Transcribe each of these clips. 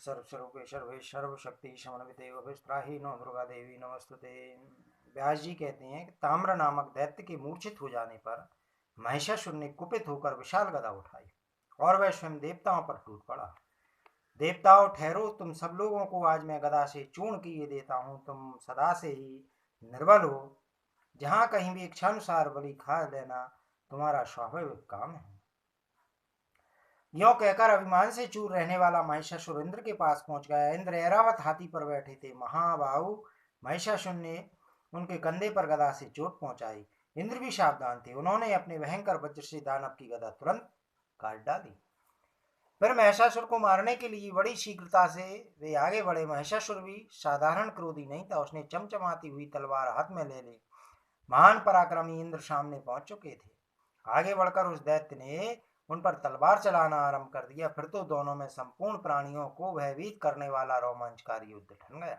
सर्वस्वरूपे सर्वे सर्वशक्ति समन्विते त्राहि नो दुर्गा देवी नमस्तुते। व्यास जी कहते हैं कि ताम्र नामक दैत्य के मूर्छित हो जाने पर महिषासुर ने कुपित होकर विशाल गदा उठाई और वह स्वयं देवताओं पर टूट पड़ा। देवताओं, ठहरो, तुम सब लोगों को आज मैं गदा से चूर्ण किए देता हूँ। तुम सदा से ही निर्बल हो, जहाँ कहीं भी इच्छानुसार बलि खा लेना तुम्हारा स्वाभाविक काम है। यों कहकर अभिमान से चूर रहने वाला महिषासुर इंद्र के पास पहुंच गया। इंद्र ऐरावत हाथी पर बैठे थे। महाबाहु महिषासुर ने उनके कंधे पर गदा से चोट पहुंचाई। इंद्र भी सावधान थे। उन्होंने अपने भयंकर वज्र से दानव की गदा तुरंत काट डाली। फिर महिषासुर को मारने के लिए बड़ी शीघ्रता से वे आगे बढ़े। महिषासुर भी साधारण क्रोधी नहीं था। उसने चमचमाती हुई तलवार हाथ में ले ली। महान पराक्रमी इंद्र सामने पहुंच चुके थे। आगे बढ़कर उस दैत्य ने उन पर तलवार चलाना आरंभ कर दिया। फिर तो दोनों में संपूर्ण प्राणियों को भयभीत करने वाला रोमांचकारी युद्ध ठन गया।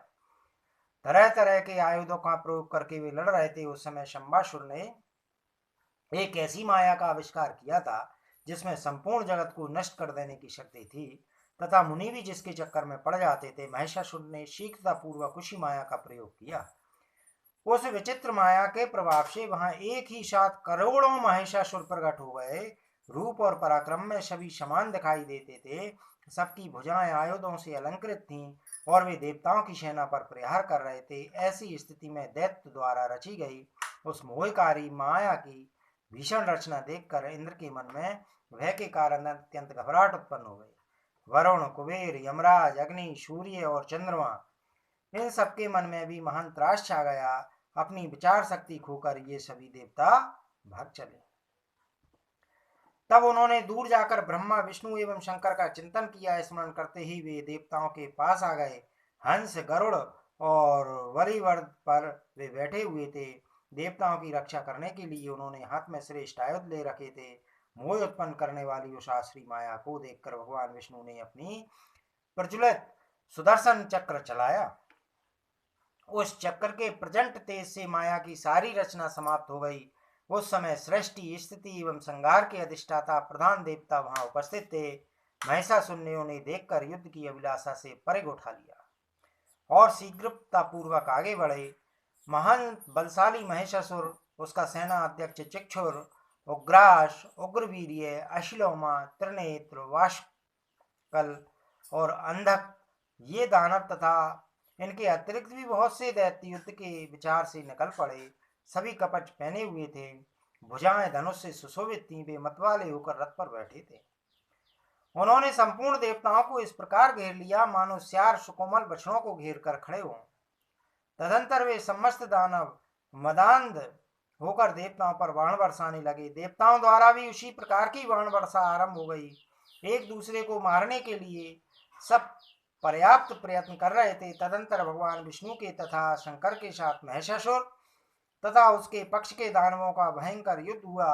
तरह तरह के आयुधों का प्रयोग करके वे लड़ रहे थे। उस समय शंबासुर ने एक ऐसी माया का आविष्कार किया था जिसमें संपूर्ण जगत को नष्ट कर देने की शक्ति थी, तथा मुनि भी जिसके चक्कर में पड़ जाते थे। महिषासुर ने शीघ्रता पूर्वक उसी माया का प्रयोग किया। उस विचित्र माया के प्रभाव से वहां एक ही साथ करोड़ों महिषासुर प्रकट हो गए। रूप और पराक्रम में सभी समान दिखाई देते थे। सबकी भुजाएं आयुधों से अलंकृत थीं और वे देवताओं की सेना पर प्रहार कर रहे थे। ऐसी स्थिति में दैत्य द्वारा रची गई उस मोहकारी माया की भीषण रचना देखकर इंद्र के मन में भय के कारण अत्यंत घबराहट उत्पन्न हो गई। वरुण, कुबेर, यमराज, अग्नि, सूर्य और चंद्रमा, इन सबके मन में भी महान त्रास छा गया। अपनी विचार शक्ति खोकर ये सभी देवता भाग चले। तब उन्होंने दूर जाकर ब्रह्मा, विष्णु एवं शंकर का चिंतन किया। स्मरण करते ही वे देवताओं के पास आ गए। हंस, गरुड़ और वरिवर्द पर वे बैठे हुए थे। देवताओं की रक्षा करने के लिए उन्होंने हाथ में श्रेष्ठ आयुध ले रखे थे। मोह उत्पन्न करने वाली उस आश्री माया को देखकर भगवान विष्णु ने अपनी प्रज्वलित सुदर्शन चक्र चलाया। उस चक्र के प्रचंड तेज से माया की सारी रचना समाप्त हो गई। उस समय सृष्टि, स्थिति एवं संहार के अधिष्ठाता प्रधान देवता वहां उपस्थित थे। महिषासुर ने उन्हें देखकर युद्ध की अभिलाषा से परिग उठा लिया और शीघ्रता पूर्वक आगे बढ़े। महान बलशाली महिषासुर, उसका सेना अध्यक्ष चिक्षुर, उग्रास, उग्रवीर्य, अश्लोमा, त्रिनेत्र, वाष्कल और अंधक, ये दानव तथा इनके अतिरिक्त भी बहुत से दैत्य युद्ध के विचार से निकल पड़े। सभी कवच पहने हुए थे, भुजाएं धनुष से सुशोभित थीं। वे मतवाले होकर रथ पर बैठे थे। उन्होंने संपूर्ण देवताओं को इस प्रकार घेर लिया मानो श्यार सुकोमल बछड़ों को घेर कर खड़े हों। तदंतर वे समस्त दानव मदांध होकर देवताओं पर बाण बरसाने लगे। देवताओं द्वारा भी उसी प्रकार की बाण वर्षा आरंभ हो गई। एक दूसरे को मारने के लिए सब पर्याप्त प्रयत्न कर रहे थे। तदंतर भगवान विष्णु के तथा शंकर के साथ महिषासुर तथा उसके पक्ष के दानवों का भयंकर युद्ध हुआ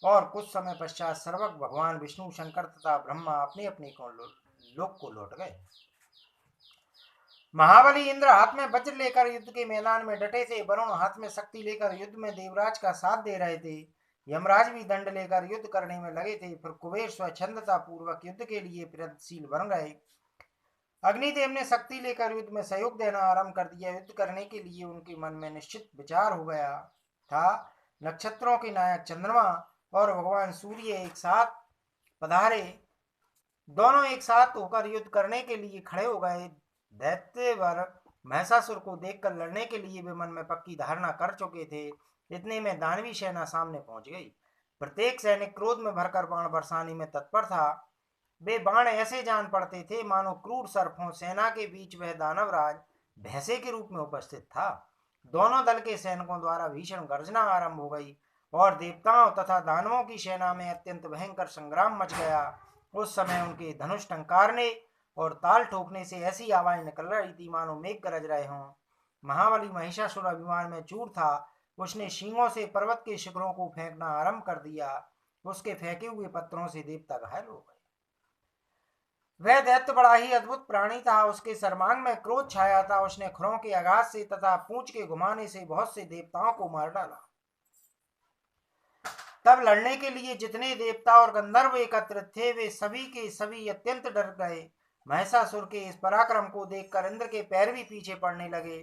और कुछ समय पश्चात सर्वज्ञ भगवान विष्णु, शंकर तथा ब्रह्मा अपने अपने लोक को लौट गए। महाबली इंद्र हाथ में वज्र लेकर युद्ध के मैदान में डटे थे। वरुण हाथ में शक्ति लेकर युद्ध में देवराज का साथ दे रहे थे। यमराज भी दंड लेकर युद्ध करने में लगे थे। फिर कुबेर स्वच्छंदता पूर्वक युद्ध के लिए प्रयत्नशील बन गए। अग्निदेव ने शक्ति लेकर युद्ध में सहयोग देना आरंभ कर दिया। युद्ध करने के लिए उनके मन में निश्चित विचार हो गया था। नक्षत्रों के नायक चंद्रमा और भगवान सूर्य एक साथ पधारे। दोनों एक साथ होकर युद्ध करने के लिए खड़े हो गए। दैत्यवर महिषासुर को देखकर लड़ने के लिए वे मन में पक्की धारणा कर चुके थे। इतने में दानवी सेना सामने पहुंच गई। प्रत्येक सैनिक क्रोध में भरकर बाण बरसाने में तत्पर था। वे बाण ऐसे जान पड़ते थे मानो क्रूर सर्पों। सेना के बीच वह दानवराज भैंसे के रूप में उपस्थित था। दोनों दल के सैनिकों द्वारा भीषण गर्जना आरंभ हो गई और देवताओं तथा दानवों की सेना में अत्यंत भयंकर संग्राम मच गया। उस समय उनके धनुष टंकारने और ताल ठोकने से ऐसी आवाज निकल रही थी मानो मेघ गरज रहे हों। महाबली महिषासुर अभिमान में चूर था। उसने सींगों से पर्वत के शिखरों को फेंकना आरंभ कर दिया। उसके फेंके हुए पत्थरों से देवता घायल हो गए। वह दैत्य बड़ा ही अद्भुत प्राणी था। उसके सर्वांग में क्रोध छाया था। उसने खुरों के आघात से तथा पूंछ के घुमाने से बहुत से देवताओं को मार डाला। तब लड़ने के लिए जितने देवता और गंधर्व एकत्रित थे वे सभी के सभी अत्यंत डर गए महिषासुर के इस पराक्रम को देखकर इंद्र के पैर भी पीछे पड़ने लगे।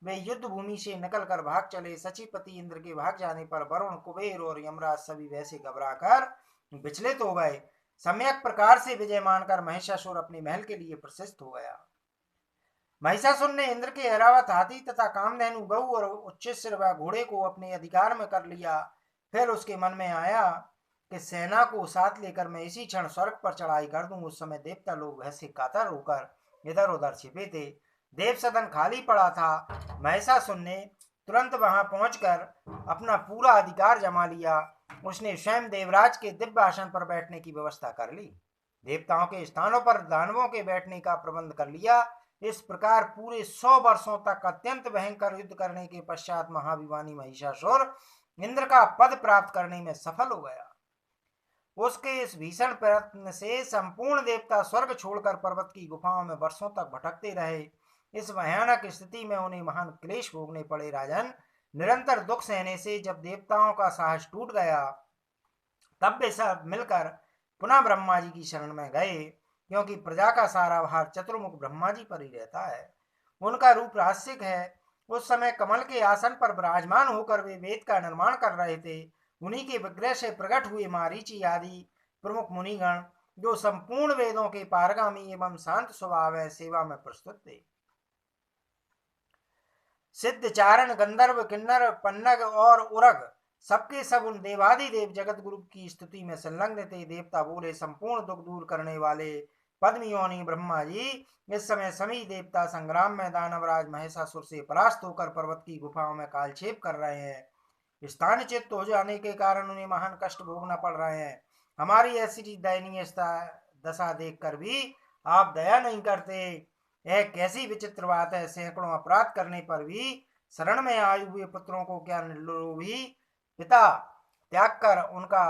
वे युद्ध भूमि से निकलकर भाग चले। सचिपति इंद्र के भाग जाने पर वरुण, कुबेर और यमराज सभी वैसे घबराकर विचलित हो गए। सम्यक प्रकार से विजय मानकर महिषासुर अपने महल के लिए प्रशिष्ट हो गया। महिषासुर ने इंद्र के ऐरावत हाथी तथा कामधेनु गऊ और उच्चैश्रव घोड़े को अपने अधिकार में कर लिया। फिर उसके मन में आया कि सेना को साथ लेकर मैं इसी क्षण स्वर्ग पर चढ़ाई कर दूं। उस समय देवता लोग भय से कातर होकर इधर उधर छिपे थे। देव सदन खाली पड़ा था। महिषासुर ने तुरंत वहां पहुंचकर अपना पूरा अधिकार जमा लिया। उसने स्वयं देवराज के दिव्य आसन पर बैठने की व्यवस्था कर ली। देवताओं के स्थानों पर दानवों के बैठने का प्रबंध कर लिया। इस प्रकार पूरे 100 वर्षों तक अत्यंत भयंकर युद्ध करने के पश्चात महाभिमानी महिषासुर इंद्र का पद प्राप्त करने में सफल हो गया। उसके इस भीषण प्रयत्न से संपूर्ण देवता स्वर्ग छोड़कर पर्वत की गुफाओं में वर्षों तक भटकते रहे। इस भयानक स्थिति में उन्हें महान क्लेश भोगने पड़े। राजन, निरंतर दुख सहने से जब देवताओं का साहस टूट गया, तब वे सब मिलकर पुनः ब्रह्मा जी की शरण में गए, क्योंकि प्रजा का सारा भार चतुर्मुख ब्रह्मा जी पर ही रहता है। उनका रूप राजसिक है। उस समय कमल के आसन पर विराजमान होकर वे वेद का निर्माण कर रहे थे। उन्हीं के विग्रह से प्रकट हुए मारीची आदि प्रमुख मुनिगण, जो संपूर्ण वेदों के पारगामी एवं शांत स्वभाव है, सेवा में प्रस्तुत थे। सिद्ध, चारण, गंधर्व, किन्नर, पन्नग और उरग सबके सब उन देवादिदेव जगत गुरु की स्तुति में संलग्न थे। देवता बोले, संपूर्ण दुख दूर करने वाले पद्मयोनि ब्रह्मा जी, इस समय सभी देवता संग्राम में दानवराज महिषासुर से परास्त होकर पर्वत की गुफाओं में कालक्षेप कर रहे हैं। स्थानच्युत हो जाने के कारण उन्हें महान कष्ट भोगना पड़ रहे हैं। हमारी ऐसी दयनीय दशा देखकर भी आप दया नहीं करते। यह कैसी विचित्र बात है। सैकड़ों अपराध करने पर भी शरण में आए हुए पुत्रों को क्या निर्लोभी पिता त्याग कर उनका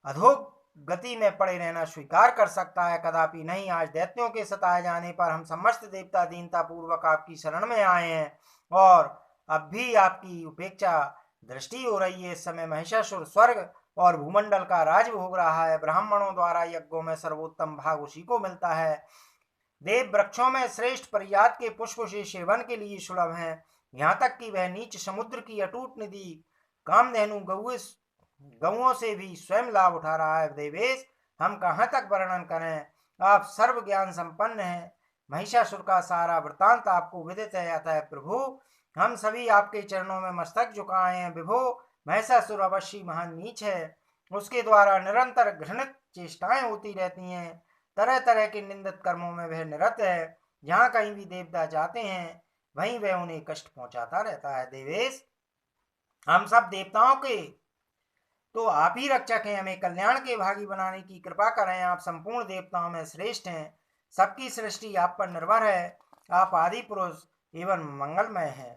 अधोग गति में पड़े रहना स्वीकार कर सकता है? कदापि नहीं। आज दैत्यों के सताए जाने पर हम समस्त देवता दीनता पूर्वक आपकी शरण में आए हैं और अब भी आपकी उपेक्षा दृष्टि हो रही है। इस समय महिषासुर स्वर्ग और भूमंडल का राज भोग रहा है। ब्राह्मणों द्वारा यज्ञों में सर्वोत्तम भाग उसी को मिलता है। देव वृक्षों में श्रेष्ठ प्रजात के पुष्प से सेवन के लिए सुलभ हैं। यहाँ तक कि वह नीच समुद्र की अटूट निधि कामधेनु गौओं से भी स्वयं लाभ उठा रहा है। देवेश, हम कहाँ तक वर्णन करें। आप सर्व ज्ञान संपन्न हैं। महिषासुर का सारा वृतांत आपको विदित है। अतः प्रभु, हम सभी आपके चरणों में मस्तक झुकाए हैं। विभो, महिषासुर अवश्य महान नीच है। उसके द्वारा निरंतर घृणित चेष्टाएं होती रहती हैं। तरह तरह के निंदित कर्मों में वह निरत है। जहाँ कहीं भी देवता जाते हैं, वहीं वह उन्हें कष्ट पहुंचाता रहता है। देवेश, हम सब देवताओं के तो आप ही रक्षक हैं। हमें कल्याण के भागी बनाने की कृपा करें। आप संपूर्ण देवताओं में श्रेष्ठ हैं। सबकी सृष्टि आप पर निर्भर है। आप आदि पुरुष एवं मंगलमय हैं।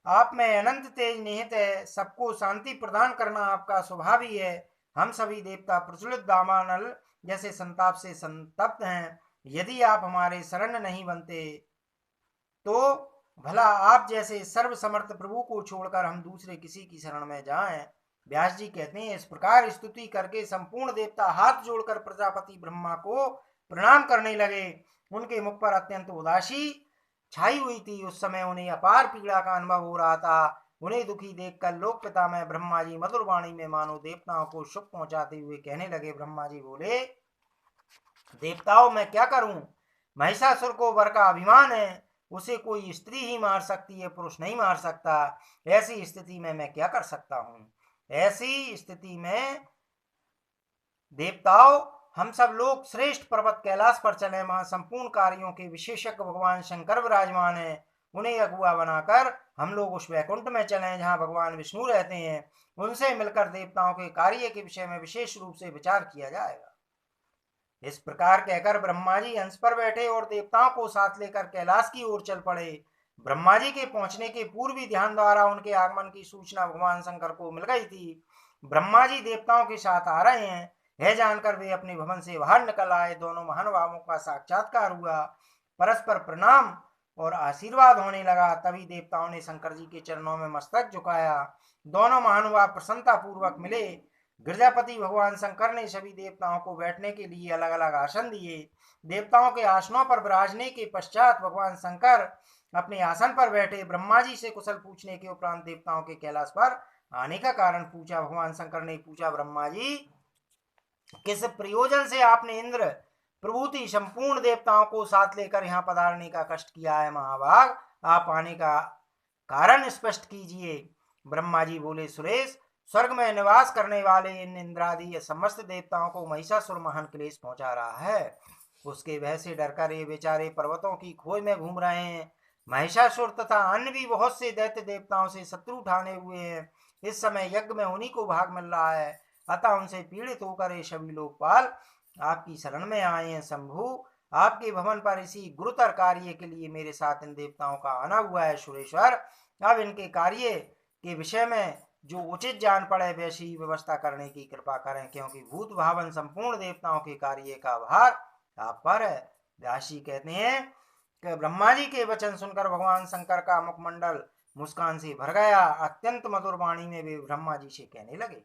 आप में अनंत तेज निहित है। सबको शांति प्रदान करना आपका स्वभाव ही है। हम सभी देवता प्रज्वलित दावानल जैसे संताप से संतप्त हैं। यदि आप हमारे शरण नहीं बनते तो भला आप जैसे सर्व समर्थ प्रभु को छोड़कर हम दूसरे किसी की शरण में जाएं। व्यास जी कहते हैं, इस प्रकार स्तुति करके संपूर्ण देवता हाथ जोड़कर प्रजापति ब्रह्मा को प्रणाम करने लगे। उनके मुख पर अत्यंत उदासी छाई हुई थी। उस समय उन्हें अपार पीड़ा का अनुभव हो रहा था। उन्हें दुखी देखकर लोक पिता में ब्रह्मा जी मधुर वाणी में मानो देवताओं को सुख पहुंचाते हुए कहने लगे। ब्रह्मा जी बोले, देवताओं, मैं क्या करूं। महिषासुर को वर का अभिमान है। उसे कोई स्त्री ही मार सकती है, पुरुष नहीं मार सकता। ऐसी स्थिति में मैं क्या कर सकता हूँ। ऐसी स्थिति में देवताओं, हम सब लोग श्रेष्ठ पर्वत कैलाश पर चले। वहां संपूर्ण कार्यों के विशेषज्ञ भगवान शंकर विराजमान है। उन्हें अगुआ बनाकर हम लोग उस वैकुंठ में चले जहां भगवान विष्णु रहते हैं। उनसे मिलकर देवताओं के कार्य के विषय में विशेष रूप से विचार किया जाएगा। इस प्रकार कहकर ब्रह्मा जी हंस पर बैठे और देवताओं को साथ लेकर कैलाश की ओर चल पड़े। ब्रह्मा जी के पहुंचने के पूर्व ध्यान द्वारा उनके आगमन की सूचना भगवान शंकर को मिल गई थी। ब्रह्मा जी देवताओं के साथ आ रहे हैं, यह जानकर वे अपने भवन से बाहर निकल आए। दोनों महानुभावों का साक्षात्कार हुआ। परस्पर प्रणाम और आशीर्वाद होने लगा। तभी देवताओं ने शंकर जी के चरणों में मस्तक झुकाया। दोनों महानुभाव प्रसन्नता पूर्वक मिले। गिरजापति भगवान शंकर ने सभी देवताओं को बैठने के लिए अलग अलग आसन दिए। देवताओं के आसनों पर विराजने के पश्चात भगवान शंकर अपने आसन पर बैठे। ब्रह्मा जी से कुशल पूछने के उपरांत देवताओं के कैलाश पर आने का कारण पूछा। भगवान शंकर ने पूछा, ब्रह्मा जी, किस प्रयोजन से आपने इंद्र प्रभूति संपूर्ण देवताओं को साथ लेकर यहाँ पधारने का कष्ट किया है? महाभाग, आप आने का कारण स्पष्ट कीजिए। ब्रह्मा जी बोले, सुरेश, स्वर्ग में निवास करने वाले इन इंद्रादि समस्त देवताओं को महिषासुर महान क्लेश पहुंचा रहा है। उसके भय से डरकर ये बेचारे पर्वतों की खोज में घूम रहे हैं। महिषासुर तथा अन्य भी बहुत से दैत्य देवताओं से शत्रु ठाने हुए हैं। इस समय यज्ञ में उन्हीं को भाग मिल रहा है, अतः उनसे पीड़ित होकर ये सभी लोकपाल आपकी शरण में आए हैं। शंभु, आपके भवन पर इसी गुरुतर कार्य के लिए मेरे साथ इन देवताओं का आना हुआ है। सुरेश्वर, अब इनके कार्य के विषय में जो उचित जान पड़े वैसी व्यवस्था करने की कृपा करें, क्योंकि भूत भावन संपूर्ण देवताओं के कार्य का भार आप पर है। व्यास जी कहते हैं कि ब्रह्मा जी के वचन सुनकर भगवान शंकर का मुखमंडल मुस्कान से भर गया। अत्यंत मधुर वाणी में वे ब्रह्मा जी से कहने लगे।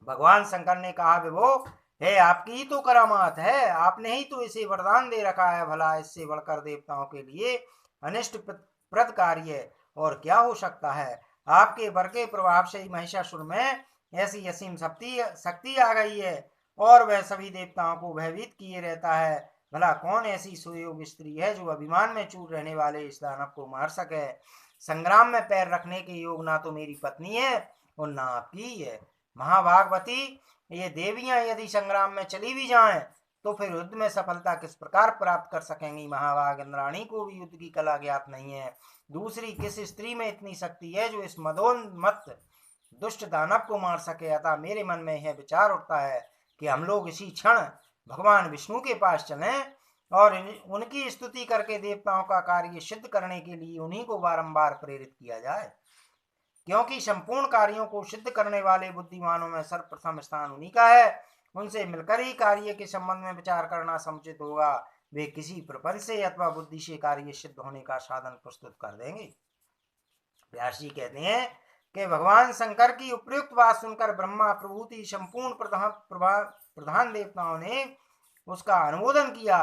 भगवान शंकर ने कहा, विभो, है आपकी ही तो करामात है, आपने ही तो इसे वरदान दे रखा है। भला इससे बढ़कर देवताओं के लिए अनिष्ट प्रद कार्य और क्या हो सकता है? आपके वर के प्रभाव से ही महिषासुर में ऐसी असीम शक्ति आ गई है और वह सभी देवताओं को भयभीत किए रहता है। भला कौन ऐसी सुयोग स्त्री है जो अभिमान में चूर रहने वाले इस दानव को मार सके? संग्राम में पैर रखने के योग ना तो मेरी पत्नी है और ना आपकी ही है। महाभागवती, ये देवियां यदि संग्राम में चली भी जाएं तो फिर युद्ध में सफलता किस प्रकार प्राप्त कर सकेंगी? महाभाग इंद्राणी को भी युद्ध की कला ज्ञात नहीं है। दूसरी किस स्त्री में इतनी शक्ति है जो इस मदोन्मत्त दुष्ट दानव को मार सके? अतः मेरे मन में यह विचार उठता है कि हम लोग इसी क्षण भगवान विष्णु के पास चलें और उनकी स्तुति करके देवताओं का कार्य सिद्ध करने के लिए उन्हीं को बारंबार प्रेरित किया जाए, क्योंकि संपूर्ण कार्यों को सिद्ध करने वाले बुद्धिमानों में सर्वप्रथम स्थान उन्हीं का है। उनसे मिलकर ही कार्य के संबंध में विचार करना समुचित होगा। वे किसी प्रपंच से अथवा बुद्धि से कार्य सिद्ध होने का साधन प्रस्तुत कर देंगे। व्यास जी कहते हैं कि भगवान शंकर की उपयुक्त बात सुनकर ब्रह्मा प्रभूति संपूर्ण प्रधान देवताओं ने उसका अनुमोदन किया।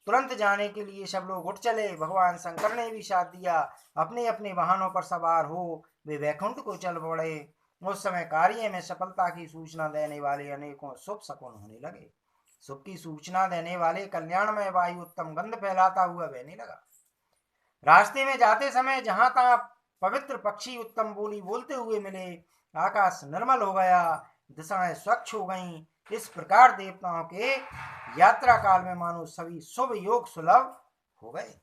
तुरंत जाने के लिए सब लोग उठ चले। भगवान शंकर ने भी साथ दिया। अपने अपने वाहनों पर सवार हो वे वैकुंठ को चल पड़े। उस समय कार्य में सफलता की सूचना देने वाले अनेकों शुभ शकुन होने लगे। शुभ की सूचना देने वाले कल्याणमय वायु उत्तम गंध फैलाता हुआ बहने लगा। रास्ते में जाते समय जहां तहां पवित्र पक्षी उत्तम बोली बोलते हुए मिले। आकाश निर्मल हो गया, दिशाएं स्वच्छ हो गईं। इस प्रकार देवताओं के यात्रा काल में मानो सभी शुभ योग सुलभ हो गए।